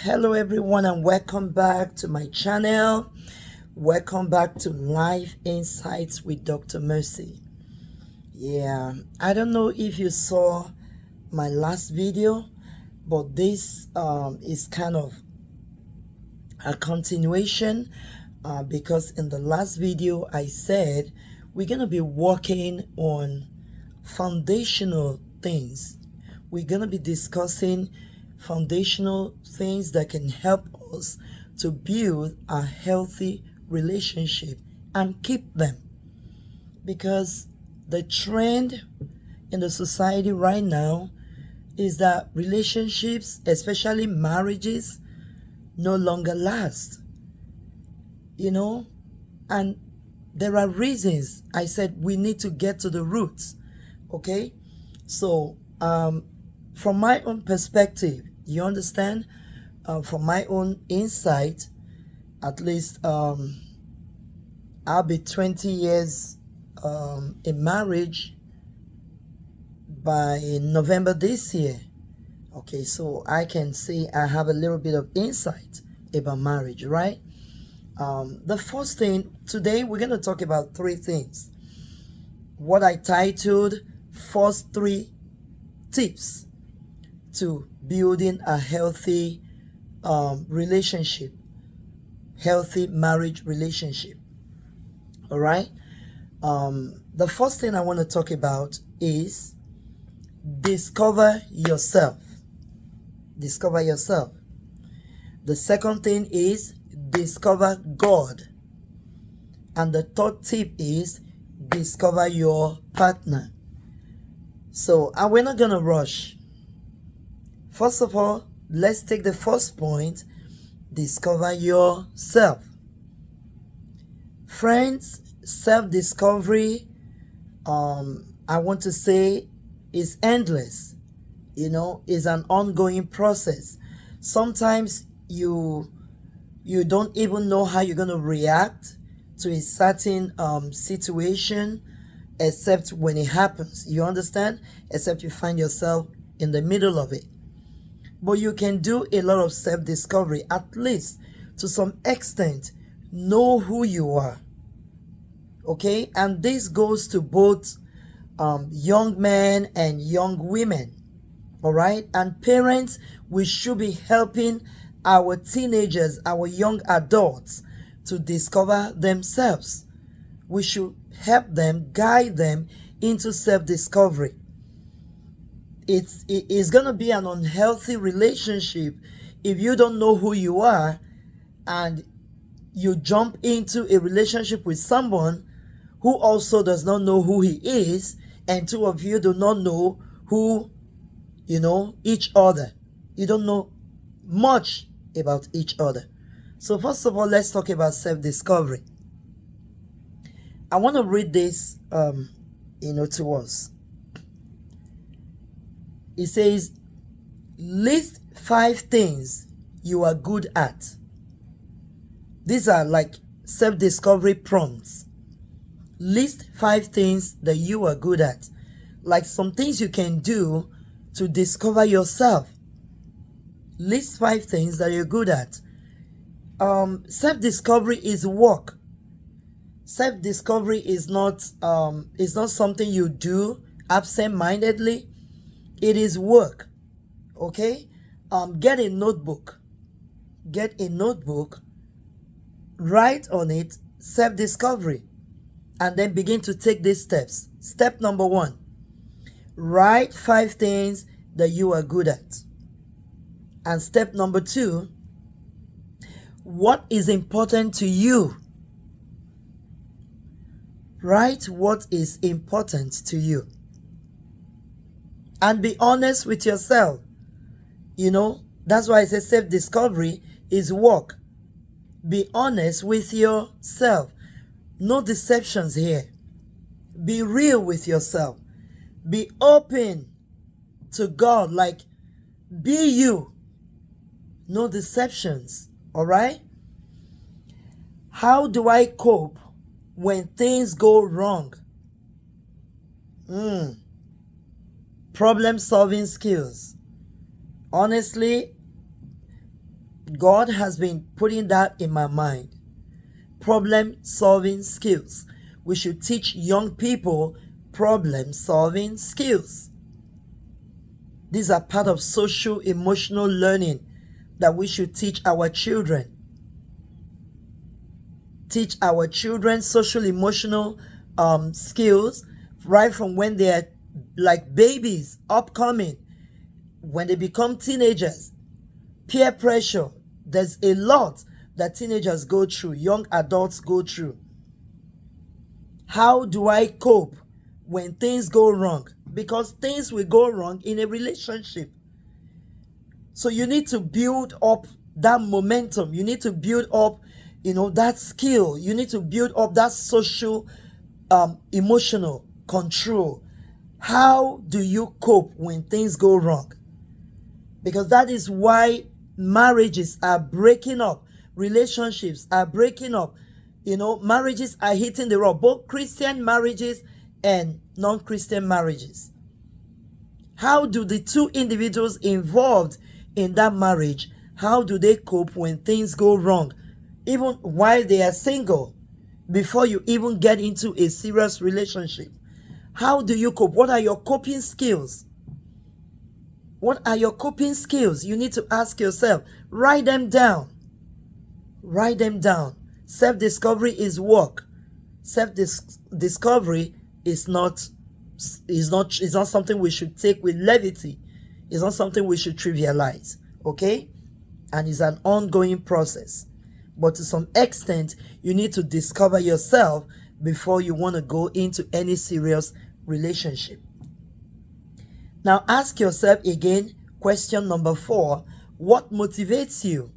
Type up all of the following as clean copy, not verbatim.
Hello everyone and welcome back to my channel. Welcome back to Life Insights with Dr. Mercy. Yeah, I don't know if you saw my last video, but this is kind of a continuation because in the last video I said we're going to be working on foundational things. We're going to be discussing foundational things that can help us to build a healthy relationship and keep them, because the trend in the society right now is that relationships, especially marriages, no longer last, and there are reasons. I said we need to get to the roots. Okay, so from my own perspective, you understand, from my own insight, at least I'll be 20 years in marriage by November this year. Okay, so I can say I have a little bit of insight about marriage, right? The first thing, today we're going to talk about three things. What I titled first 3 tips to building a healthy relationship, healthy marriage relationship. All right. The first thing I want to talk about is discover yourself. Discover yourself. The second thing is discover God. And the third tip is discover your partner. So we're not going to rush. First of all, let's take the first point, discover yourself. Friends, self-discovery, I want to say, is endless. Is an ongoing process. Sometimes you don't even know how you're going to react to a certain situation, except when it happens. You understand? Except you find yourself in the middle of it. But you can do a lot of self-discovery, at least to some extent. Know who you are. Okay? And this goes to both young men and young women. All right? And parents, we should be helping our teenagers, our young adults, to discover themselves. We should help them, guide them into self-discovery. It is going to be an unhealthy relationship if you don't know who you are and you jump into a relationship with someone who also does not know who he is, and two of you do not know who, each other. You don't know much about each other. So first of all, let's talk about self-discovery. I want to read this, to us. It says, list 5 things you are good at. These are like self-discovery prompts. List 5 things that you are good at. Like some things you can do to discover yourself. List 5 things that you're good at. Self-discovery is work. Self-discovery is not something you do absent-mindedly. It is work. Okay? Get a notebook. Write on it self-discovery, and then begin to take these steps. Step number 1, write 5 things that you are good at. And step number 2, what is important to you? Write what is important to you. And be honest with yourself. That's why I say self-discovery is work. Be honest with yourself. No deceptions here. Be real with yourself. Be open to God. Like, be you. No deceptions. All right? How do I cope when things go wrong? Problem solving skills. Honestly, God has been putting that in my mind. Problem solving skills. We should teach young people problem solving skills. These are part of social emotional learning that we should teach our children. Teach our children social emotional skills right from when they're like babies, upcoming, when they become teenagers. Peer pressure. There's a lot that teenagers go through, young adults go through. How do I cope when things go wrong? Because things will go wrong in a relationship. So you need to build up that momentum. You need to build up, that skill. You need to build up that social, emotional control. How do you cope when things go wrong? Because that is why marriages are breaking up. Relationships are breaking up. Marriages are hitting the road. Both Christian marriages and non-Christian marriages. How do the two individuals involved in that marriage, how do they cope when things go wrong? Even while they are single, before you even get into a serious relationship. How do you cope? What are your coping skills? What are your coping skills? You need to ask yourself. Write them down. Write them down. Self-discovery is work. Self-discovery is not something we should take with levity. It's not something we should trivialize. Okay? And it's an ongoing process. But to some extent, you need to discover yourself before you want to go into any serious relationship. Now ask yourself again, question number 4, what motivates you?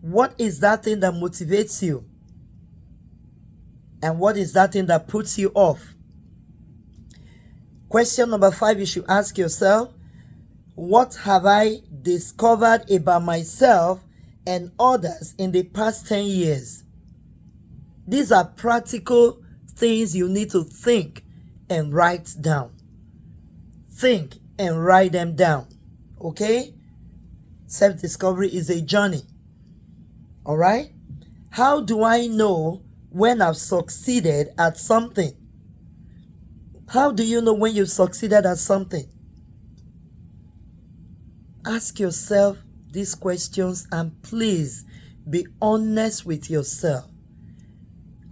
What is that thing that motivates you? And what is that thing that puts you off? Question number 5, you should ask yourself, what have I discovered about myself and others in the past 10 years? These are practical things you need to think and write down. Think and write them down. Okay? Self-discovery is a journey. Alright? How do I know when I've succeeded at something? How do you know when you've succeeded at something? Ask yourself these questions and please be honest with yourself.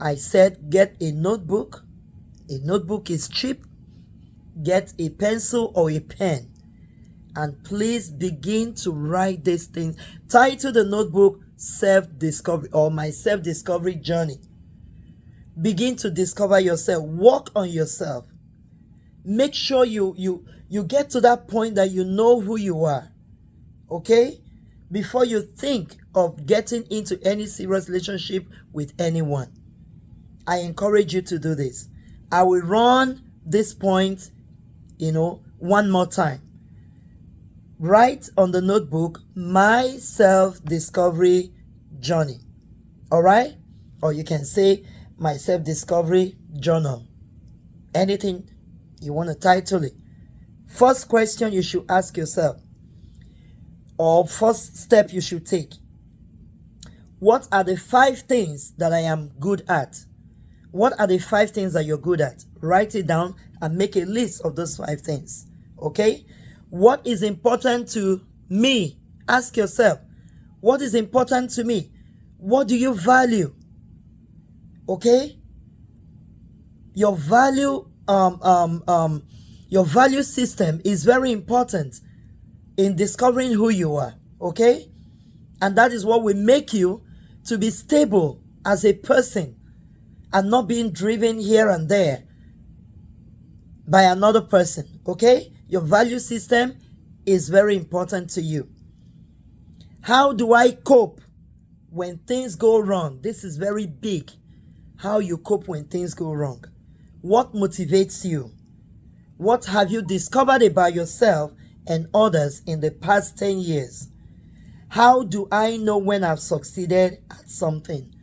I said get a notebook. A notebook is cheap. Get a pencil or a pen. And please begin to write these things. Title the notebook Self-Discovery or My Self-Discovery Journey. Begin to discover yourself. Work on yourself. Make sure you get to that point that you know who you are. Okay? Before you think of getting into any serious relationship with anyone. I encourage you to do this. I will run this point, one more time. Write on the notebook, my self-discovery journey. Alright? Or you can say, my self-discovery journal. Anything you want to title it. First question you should ask yourself, or first step you should take. What are the 5 things that I am good at? What are the 5 things that you're good at? Write it down and make a list of those 5 things. Okay? What is important to me? Ask yourself, what is important to me? What do you value? Okay? Your value system is very important in discovering who you are. Okay? And that is what will make you to be stable as a person and not being driven here and there by another person. Okay? Your value system is very important to you. How do I cope when things go wrong? This is very big. How you cope when things go wrong. What motivates you? What have you discovered about yourself and others in the past 10 years? How do I know when I've succeeded at something?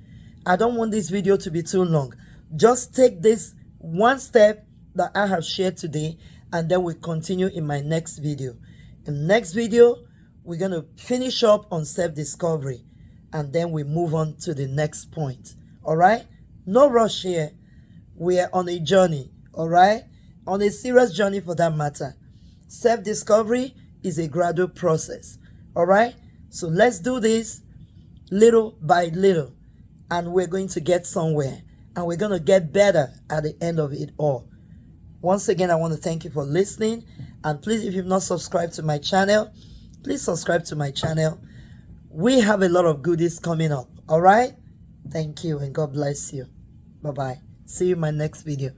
I don't want this video to be too long. Just take this one step that I have shared today and then we'll continue in my next video. In the next video, we're going to finish up on self-discovery, and then we move on to the next point. All right? No rush here. We are on a journey. All right? On a serious journey for that matter. Self-discovery is a gradual process. All right? So let's do this little by little, and we're going to get somewhere, and we're going to get better at the end of it all. Once again, I want to thank you for listening, and please, if you've not subscribed to my channel, please subscribe to my channel. We have a lot of goodies coming up. All right? Thank you, and God bless you. Bye-bye. See you in my next video.